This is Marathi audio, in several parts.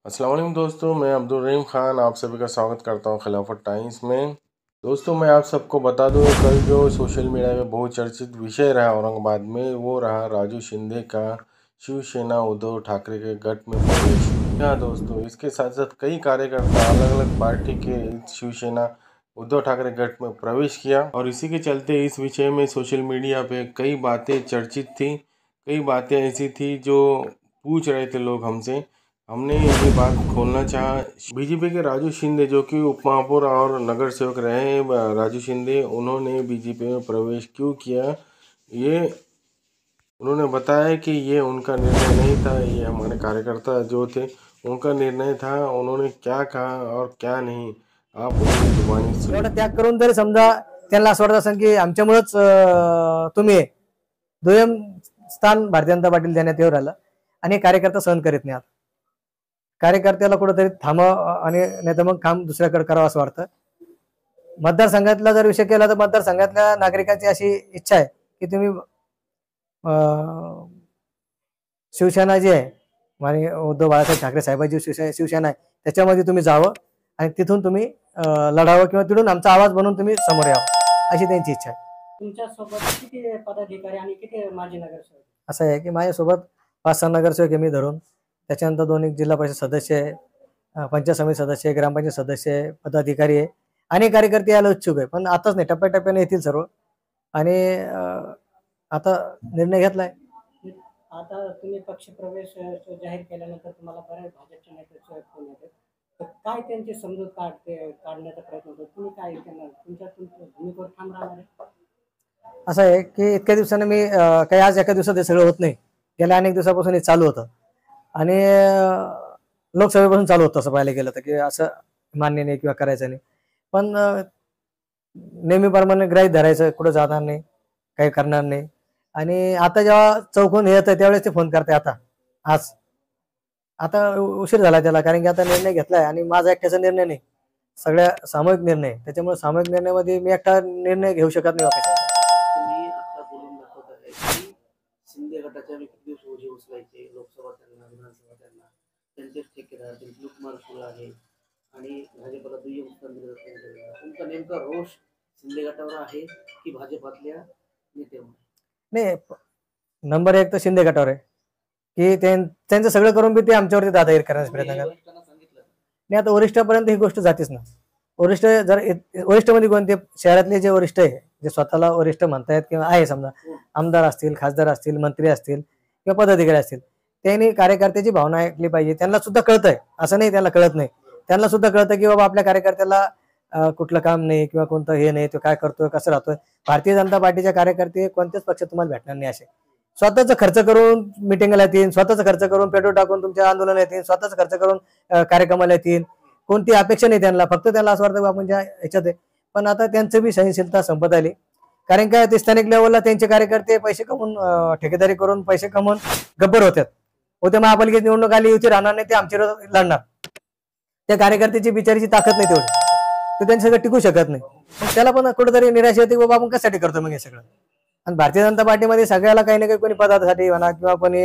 अस्सलाम वालेकुम दोस्तों, मैं अब्दुल रहीम ख़ान आप सभी का स्वागत करता हूं खिलाफत टाइम्स में। दोस्तों, मैं आप सबको बता दूं, कल जो सोशल मीडिया में बहुत चर्चित विषय रहा औरंगाबाद में, वो रहा राजू शिंदे का शिवसेना उद्धव ठाकरे के गठ में प्रवेश। हाँ दोस्तों, इसके साथ साथ कई कार्यकर्ता अलग अलग पार्टी के शिवसेना उद्धव ठाकरे गठ में प्रवेश किया और इसी के चलते इस विषय में सोशल मीडिया पे कई बातें चर्चित थी। कई बातें ऐसी थी जो पूछ रहे थे लोग हमसे। हमने ये बात खोलना चाहा। बीजेपी के राजू शिंदे जो कि उप महापौर और नगर सेवक रहे हैं, राजू शिंदे, उन्होंने बीजेपी में प्रवेश क्यों किया, ये उन्होंने बताया कि ये उनका निर्णय नहीं था, ये हमारे कार्यकर्ता जो थे उनका निर्णय था। उन्होंने क्या कहा और क्या नहीं, आप उनकी जुबानी सुनिए। एवढा त्याग करून तरी समजा त्यांना असं वाटत असेल की आमच्यामुळेच तुम्ही दुय्यम स्थान भारतीय जनता पार्टीला देण्यात येऊ राहिलं आणि कार्यकर्ता सहन करीत नाही. आता कार्यकर्त्याला कुठेतरी थांबावं आणि नाही तर मग काम दुसऱ्याकडे करावं असं वाटतं. मतदारसंघातला जर विषय केला तर मतदारसंघातल्या नागरिकांची अशी इच्छा आहे की तुम्ही शिवसेना जी आहे आणि उद्धव बाळासाहेब ठाकरे साहेबांची शिवसेना आहे त्याच्यामध्ये तुम्ही जावं आणि तिथून तुम्ही लढावं किंवा तिथून आमचा आवाज बनवून तुम्ही समोर यावं अशी त्यांची इच्छा आहे. तुमच्यासोबत किती पदाधिकारी आणि किती माजी नगरसेवक? असं आहे की माझ्यासोबत 5-6 नगरसेवक आहे मी धरून, त्याच्यानंतर 2 जिल्हा परिषद सदस्य आहे, पंचायत समिती सदस्य आहे, ग्रामपंचायत सदस्य आहे, पदाधिकारी आहे, अनेक कार्यकर्ते यायला इच्छुक आहे. पण आताच नाही, टप्प्याटप्प्याने येतील सर्व. आणि आता निर्णय घेतलाय. आता तुम्ही पक्षप्रवेश जाहीर केल्यानंतर तुम्हाला बऱ्याच भाजपच्या नेत्याचे फोन येतात, तर काय त्यांची समजूत काढण्याचा प्रयत्न होतो, तुम्ही काय करणार? तुमच्या भूमिकेवर ठाम राहणार आहे? असं आहे की इतक्या दिवसाने मी काही आज एका दिवसात हे सगळं होत नाही. गेल्या अनेक दिवसापासून हे चालू होतं आणि लोकसभेपासून चालू होतं असं पाहायला गेलं तर, की असं मान्य नाही किंवा करायचं नाही. पण नेहमीप्रमाणे ग्राह्य धरायचं, कुठं जाणार नाही, काही करणार नाही. आणि आता जेव्हा चौकून हे येतं त्यावेळेस ते फोन करते. आता उशीर झाला त्याला, कारण की आता निर्णय घेतलाय आणि माझा एकट्याचा निर्णय नाही, सगळ्या सामूहिक निर्णय. त्याच्यामुळे सामूहिक निर्णयामध्ये मी एकटा निर्णय घेऊ शकत नाही. तुम्ही आता बोलून दाखवत आहे की शिंदे गटाच्या किती दिवस ओझे उचलायचे, लोकसभा त्यांना, विधानसभा त्यांना, त्यांचेच ठेकेदार, त्यांची लुटमार सुरू आहे आणि भाजपला दुय्यम स्थान दिलं जातं. तुमचा नेमका रोष शिंदे गटावर आहे की भाजपातल्या नेत्यावर? नाही, नंबर 1 तर शिंदे गटावर आहे की त्यांचं सगळं करून बी ते आमच्यावरती दादागिरी करण्याचा प्रयत्न करतात. नाही, आता वरिष्ठापर्यंत ही गोष्ट जातेच ना. वरिष्ठ मध्ये कोणते शहरातले जे वरिष्ठ आहे, जे स्वतःला वरिष्ठ म्हणतायत किंवा आहे, समजा आमदार असतील, खासदार असतील, मंत्री असतील किंवा पदाधिकारी असतील, त्यांनी कार्यकर्त्याची भावना ऐकली पाहिजे. त्यांना सुद्धा कळतंय, असं नाही त्यांना कळत नाही. त्यांना सुद्धा कळतं की बाबा आपल्या कार्यकर्त्याला कुठलं काम नाही किंवा कोणतं हे नाही, तो काय करतोय, कसं राहतोय. भारतीय जनता पार्टीचे कार्यकर्ते कोणत्याच पक्षात तुम्हाला भेटणार नाही. असे स्वतःचा खर्च करून मिटिंगला येतील, स्वतःचा खर्च करून पेट्रोल टाकून तुमच्या आंदोलन येतील, स्वतःचा खर्च करून कार्यक्रमाला येतील. कोणती अपेक्षा नाही त्यांना, फक्त त्यांना असं वाटतं आपण ज्या ह्याच्यात आहे. पण आता त्यांचं बी सहनशीलता संपत आली, कारण काय ते स्थानिक लेवलला त्यांचे कार्यकर्ते पैसे कमवून, ठेकेदारी करून पैसे कमवून गब्बर होतात. उद्या महापालिकेत निवडणूक आली, युती राहणार नाही, ते आमच्या लढणार. त्या कार्यकर्त्याची बिचारीची ताकद नाही तेवढी, तर त्यांनी सगळं टिकू शकत नाही. मग त्याला पण कुठेतरी निराशा येते, बाबा आपण कशासाठी करतो मग हे सगळं. आणि भारतीय जनता पार्टीमध्ये सगळ्याला काही ना काही, कोणी पदासाठी म्हणा किंवा कोणी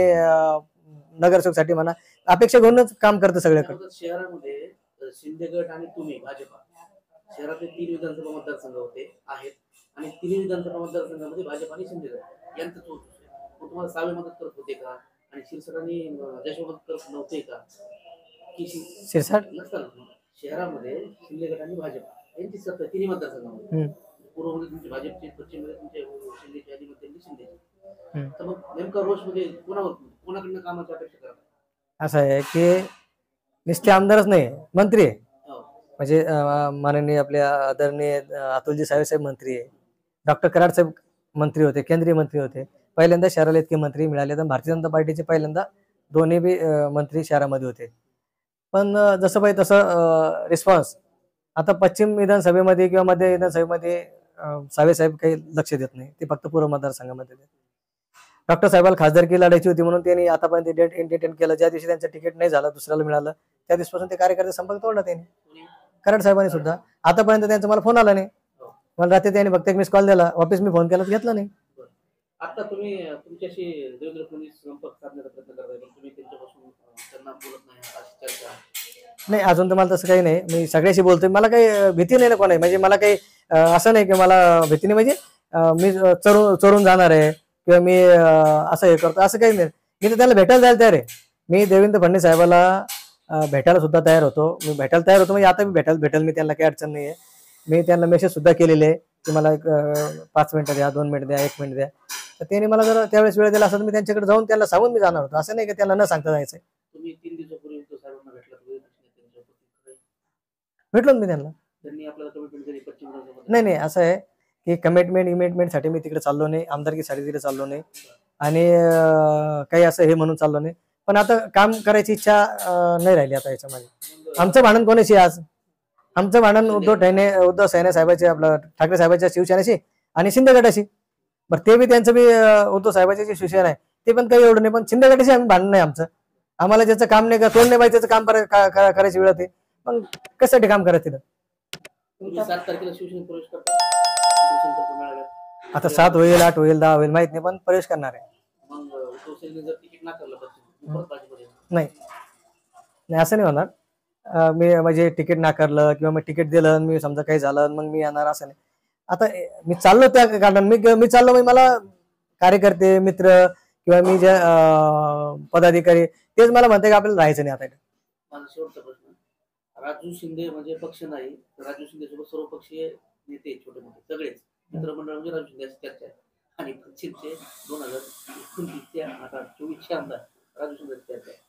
नगरसेवकसाठी म्हणा, अपेक्षा घेऊनच काम करतं सगळ्याकडे. शहरामध्ये शिंदे गट आणि तुम्ही भाजपा, शहरातले 3 विधानसभा मतदारसंघ आहेत आणि 3 विधानसभा मतदारसंघामध्ये भाजप आणि शिंदे गट यांचं होतं. तुम्हाला सावे मदत करत होते का आणि शिरसाटांनी देशमदत करत नव्हते का? की शिरसाट शहरामध्ये शिंदे गट आणि भाजप यांची सत्ता 3 मतदारसंघामध्ये, पूर्वमध्ये तुमचे भाजपचे, पश्चिममध्ये तुमचे शिंदेचे आणि मध्यंतरी शिंदेचे. तर मग नेमका रोष म्हणजे कोणाकडनं कामाची अपेक्षा करतात? असं आहे की नुसते आमदारच नाही, मंत्री आहे. म्हणजे माननीय आपल्या आदरणीय अतुलजी साहेब मंत्री आहे, डॉक्टर कराड साहेब मंत्री होते, केंद्रीय मंत्री होते. पहिल्यांदा शहराला इतके मंत्री मिळाले. तर भारतीय जनता पार्टीचे पहिल्यांदा दोन्ही बी मंत्री शहरामध्ये होते. पण जसं पाहिजे तसं रिस्पॉन्स आता पश्चिम विधानसभेमध्ये किंवा मध्य विधानसभेमध्ये साहेब काही लक्ष देत नाही. ते फक्त पूर्व मतदारसंघामध्ये देतात. डॉक्टर साहेबाला खासदारकी लढायची होती म्हणून त्यांनी आतापर्यंत डेट एंटरटेन केलं. ज्या दिवशी त्यांचं तिकीट नाही झालं, दुसऱ्याला मिळालं, त्या दिवसापासून ते कार्यकर्ते संपर्क तोडला त्यांनी. कराड साहेबांनी सुद्धा आतापर्यंत त्यांचा मला फोन आला नाही. मला रात्री त्यांनी फक्त एक मिस कॉल दिला, वापस मी फोन केला तर घेतला नाही. आता तुम्ही तुमच्याशी देवेंद्र फडणवीस संपर्क साधण्याचा प्रयत्न करताय, पण तुम्ही त्यांच्यापासून त्यांना बोलत नाही अशी चर्चा नाही, अजून तर मला तसं काही नाही. मी सगळ्याशी बोलतोय, मला काही भीती नाही ना कोणाची. म्हणजे मला काही असं नाही की मला भीती नाही. म्हणजे मी चोरून जाणार आहे किंवा मी असं हे करतो असं काही नाही. मी तर त्याला भेटायला जायला तयार आहे. मी देवेंद्र फडणवीस साहेबाला भेटायला सुद्धा तयार होतो. मी भेटायला तयार होतो म्हणजे आता मी भेटेल मी, त्यांना काही अडचण नाही आहे. मी त्यांना मेसेज सुद्धा केलेले आहे की मला एक 5 मिनिटं द्या, 2 मिनिट द्या, 1 मिनिट द्या. तर त्यांनी मला जर त्यावेळेस वेळ दिला असं मी त्यांच्याकडे जाऊन त्यांना सांगून मी जाणार होतो. असं नाही की त्यांना न सांगता जायचं. तुम्ही 3 दिवसापूर्वी उद्धव साहेबांना भेटला, भेटलो मी त्यांना. त्यांनी आपल्याला कमिटमेंट दिली पश्चिम विधानसभा. नाही असं आहे की कमिटमेंटसाठी मी तिकडे चाललो नाही, आमदारकीसाठी तिकडे चाललो नाही आणि काही असं हे म्हणून चाललो नाही. पण आता काम करायची इच्छा नाही राहिली आता याच्यामध्ये. आमचं भांडण कोणाशी आज? आमचं भांडण उद्धव सेना साहेबांचे, आपलं ठाकरे साहेबांच्या शिवसेनेशी आणि शिंदे गटाशी. बरं ते बी त्यांचं बी उद्धव साहेबांची जी शिवसेना आहे ते पण काही एवढं नाही, पण शिंदे गटाशी आम्ही भांडण नाही आमचं. आम्हाला ज्याचं काम नाही का तोंड नाही पाहिजे त्याचं काम करायची वेळ होते. पण कशासाठी काम करायचं तिथं? 7 तारखेला शिवसेनेत प्रवेश करता, शिवसेनेत मेळाव्यात. आता 7 होईल, 8 होईल, 10 होईल माहित नाही, पण प्रवेश करणार आहे. मग उद्धव सेनेने जर तिकीट नाकारलं पश्चिम, परत भाजपमध्ये नाही असं नाही होणार. मी म्हणजे तिकीट नाकारलं किंवा मी तिकीट दिलं, मी समजा काही झालं मग मी येणार असं नाही. आता मी चाललो त्या कारण मी चाललो, म्हणजे मला कार्यकर्ते मित्र किंवा मी जे पदाधिकारी तेच मला म्हणते की आपल्याला राहायचं नाही. आता माझा शेवटचा प्रश्न, राजू शिंदे म्हणजे पक्ष नाही, राजू शिंदे सोबत सर्व पक्षीय नेते छोटे मोठे सगळेच मित्रमंडळ म्हणजे राजू शिंदे अशी चर्चा आहे. आणि पश्चिमचे 2029 आता 24चे आमदार राजू शिंदे चर्चा आहे.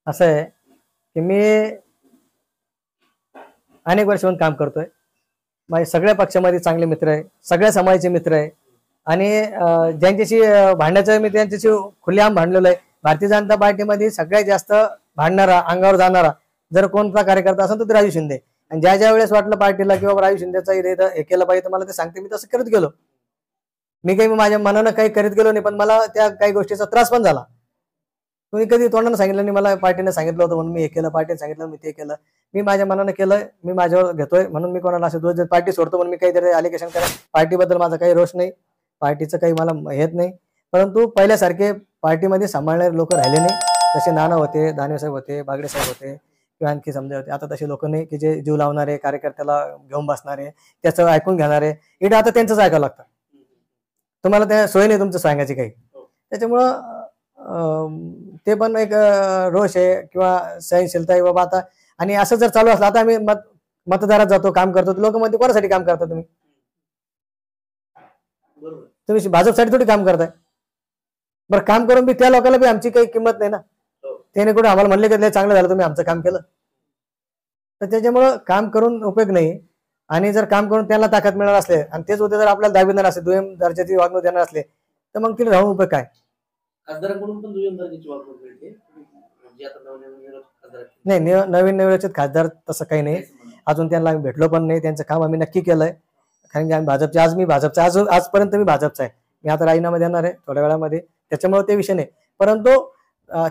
असं आहे की मी अनेक वर्षाहून काम करतोय. माझे सगळ्या पक्षामध्ये चांगले मित्र आहे, सगळ्या समाजाचे मित्र आहे आणि ज्यांच्याशी भांडण्याचं मी त्यांच्याशी खुलेआम भांडलेलो आहे. भारतीय जनता पार्टीमध्ये सगळ्यात जास्त भांडणारा, अंगावर जाणारा जर कोणता कार्यकर्ता असेल तर ते राजू शिंदे. आणि ज्या वेळेस वाटलं पार्टीला किंवा राजू शिंदेचा हे केलं पाहिजे तर मला ते सांगते, मी तसं करत गेलो. मी काही माझ्या मनानं काही करीत गेलो नाही, पण मला त्या काही गोष्टीचा त्रास पण झाला. तुम्ही कधी तोंडानं सांगितलं नाही, मला पार्टीने सांगितलं होतं म्हणून मी हे केलं, पार्टीने सांगितलं मी ते केलं. मी माझ्या मनानं केलं, मी माझ्यावर घेतोय म्हणून मी कोणाला असं दोष पार्टी सोडतो म्हणून मी काहीतरी अलिगेशन करा. पार्टीबद्दल माझा काही रोष नाही, पार्टीचं काही मला येत नाही. परंतु पहिल्यासारखे पार्टीमध्ये सांभाळणारे लोक राहिले नाही. तसे नाना होते, दानवे साहेब होते, बागडे साहेब होते किंवा आणखी समजा होते. आता तसे लोक नाही की जे जीव लावणारे, कार्यकर्त्याला घेऊन बसणारे, त्याचं ऐकून घेणारे. इकडे आता त्यांचंच ऐकावं लागतं. तुम्हाला त्या सोय नाही तुमचं सांगायची काही. त्याच्यामुळं ते पण एक रोष आहे किंवा सहनशीलता आहे बाबा. आता आणि असं जर चालू असलं, आता आम्ही मतदारात जातो, काम करतो, लोक म्हणते कोणासाठी काम करता तुम्ही? तुम्ही भाजपसाठी थोडी काम करताय. बरं काम करून बी त्या लोकांना बी आमची काही किंमत नाही ना. त्याने कुठे आम्हाला म्हणले की चांगलं झालं तुम्ही आमचं काम केलं. तर त्याच्यामुळं काम करून उपयोग नाही. आणि जर काम करून त्यांना ताकद मिळणार असले आणि तेच होते जर आपल्याला दाबी देणार असले, दुय्यम दर्जाची वागणूक देणार असले तर मग तिथे राहून उपयोग काय? खासदारांकडून पण दुय्यम दर्जाची वागणूक मिळते. नाही, नवीन निवडणुकीत खासदार तसं काही नाही. अजून त्यांना आम्ही भेटलो पण नाही. त्यांचं काम आम्ही नक्की केलंय. कारण की आम्ही भाजपचे, आज मी भाजपचा, आजपर्यंत मी भाजपचा आहे. मी आता राजीनामा देणार आहे थोड्या वेळामध्ये, त्याच्यामुळे ते विषय नाही. परंतु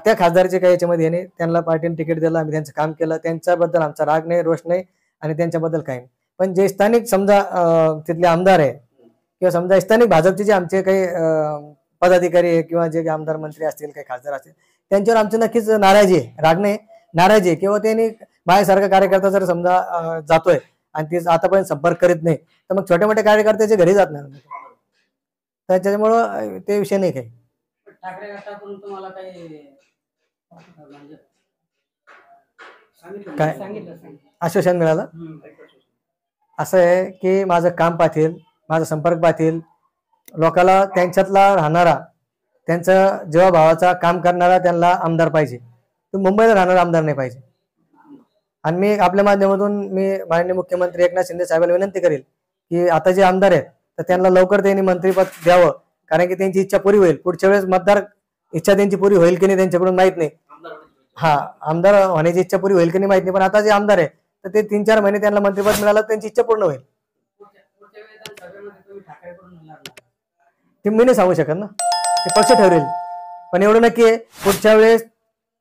त्या खासदारचे काही याच्यामध्ये नाही. त्यांना पार्टीने तिकीट दिलं, आम्ही त्यांचं काम केलं. त्यांच्याबद्दल आमचा राग नाही, रोष नाही आणि त्यांच्याबद्दल काही नाही. पण जे स्थानिक समजा तिथले आमदार आहे किंवा समजा स्थानिक भाजपचे जे आमचे काही पदाधिकारी आहे किंवा जे आमदार मंत्री असतील, काही खासदार असतील, त्यांच्यावर आमची नक्कीच नाराजी आहे. राग नाही, नाराजी आहे. किंवा त्यांनी माझ्यासारखा कार्यकर्ता जर समजा जातोय आणि ते आतापर्यंत संपर्क करीत नाही तर मग छोट्या मोठ्या कार्यकर्त्याच्या घरी जात नाही. त्याच्यामुळं ते विषय नाही काही. ठाकरे गटाकडून तुम्हाला काही काय आश्वासन मिळालं? असं आहे की माझं काम पाहतील, माझा संपर्क पाहतील, लोकांना त्यांच्यातला राहणारा, त्यांचा जीवाभावाचा काम करणारा त्यांना आमदार पाहिजे. तो मुंबईला राहणारा आमदार नाही पाहिजे. आणि मी आपल्या माध्यमातून मी माननीय मुख्यमंत्री एकनाथ शिंदे साहेबांना विनंती करेल की आता जे आमदार आहेत तर त्यांना लवकर त्यांनी मंत्रिपद द्यावं. कारण की त्यांची इच्छा पुरी होईल. पुढच्या वेळेस मतदार इच्छा त्यांची पुरी होईल की नाही त्यांच्याकडून माहित नाही. आमदार होण्याची इच्छा पुरी होईल की नाही माहित नाही. पण आता जे आमदार आहे तर ते 3-4 महिने त्यांना मंत्रिपद मिळालं त्यांची इच्छा पूर्ण होईल. ते मी नाही सांगू शकत ना, ते पक्ष ठरवेल. पण एवढं नक्की आहे पुढच्या वेळेस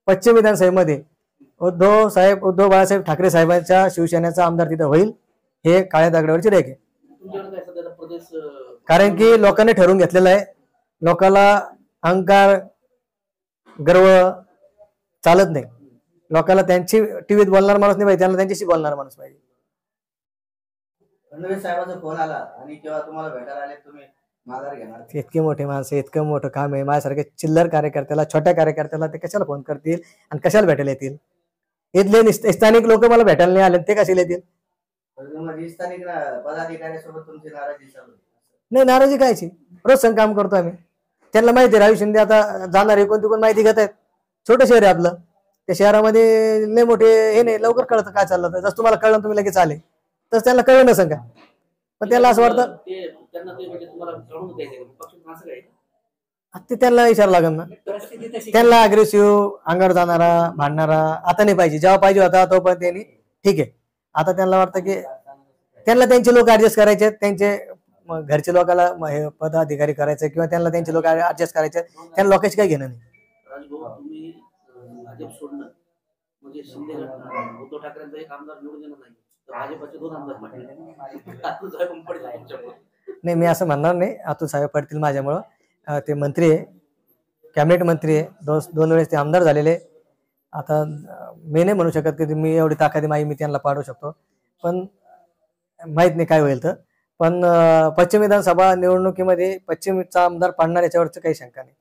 पश्चिम विधानसभेमध्ये उद्धव बाळासाहेब ठाकरे साहेबांच्या शिवसेनेचा आमदार तिथं होईल. हे काळ्या दगडावरची रेख आहे. कारण की लोकांनी ठरवून घेतलेलं आहे. लोकांना अहंकार, गर्व चालत नाही. लोकांना त्यांची टीव्हीत बोलणार माणूस नाही पाहिजे, त्यांना त्यांच्याशी बोलणार माणूस पाहिजे. फडणवीस साहेबांचा फोन आला आणि केव्हा तुम्हाला भेटायला आले तुम्ही माघार घेणार? इतके मोठे माणसं, इतकं मोठं काम आहे, माझ्यासारखे चिल्लर कार्यकर्त्याला, छोट्या कार्यकर्त्याला ते कशाला फोन करतील आणि कशाला भेटायला येतील? इथले स्थानिक लोक मला भेटायला नाही आले, ते कशाला येतील? स्थानिक पदाधिकाऱ्यांसोबत तुमची नाराजी चालू आहे? नाही, नाराजी कायची, रोज संग काम करतो आम्ही. त्यांना माहिती आहे राजू शिंदे आता जाणार आहे, कोणती कोण माहिती घेत आहेत. छोटं शहर आहे आपलं, त्या शहरामध्ये लय मोठे हे नाही, लवकर कळतं काय चाललं. तर जसं तुम्हाला कळलं तुम्ही लगेच आले, तसं त्यांना कळलं नसेल का? पण त्याला असं वाटतं ते त्यांना विचार लागेल ना. परिस्थिती तशी त्यांना अग्रेसिव्ह, अंगावर जाणारा, भांडणारा आता नाही पाहिजे. जेव्हा पाहिजे होता तोपर्यंत त्यांनी ठीक आहे. आता त्यांना वाटतं की त्यांना त्यांचे लोक ऍडजस्ट करायचे, त्यांचे घरचे लोकांना हे पदाधिकारी करायचे किंवा त्यांना त्यांचे लोक ऍडजस्ट करायचे, त्यांना लोकांशी काही घेणं नाही. राजभाऊ, तुम्ही भाजप सोडणं म्हणजे शिंदे उद्धव ठाकरेंचा एक आमदार निवडून येणं नाही, तर भाजपचे 2 आमदार पडले. अतुल साहेब पडले तुमच्यामुळे. नाही, मी असं म्हणणार नाही अतुल साहेब पडतील माझ्यामुळं. ते मंत्री आहे, कॅबिनेट मंत्री आहे, 2 वेळेस ते आमदार झालेले. आता मी नाही म्हणू शकत की मी एवढी ताकद माई मी त्यांना पाडू शकतो, पण माहित नाही काय होईल. तर पण पश्चिम विधानसभा निवडणुकीमध्ये पश्चिमचा आमदार पाडणार याच्यावरच काही शंका नाही.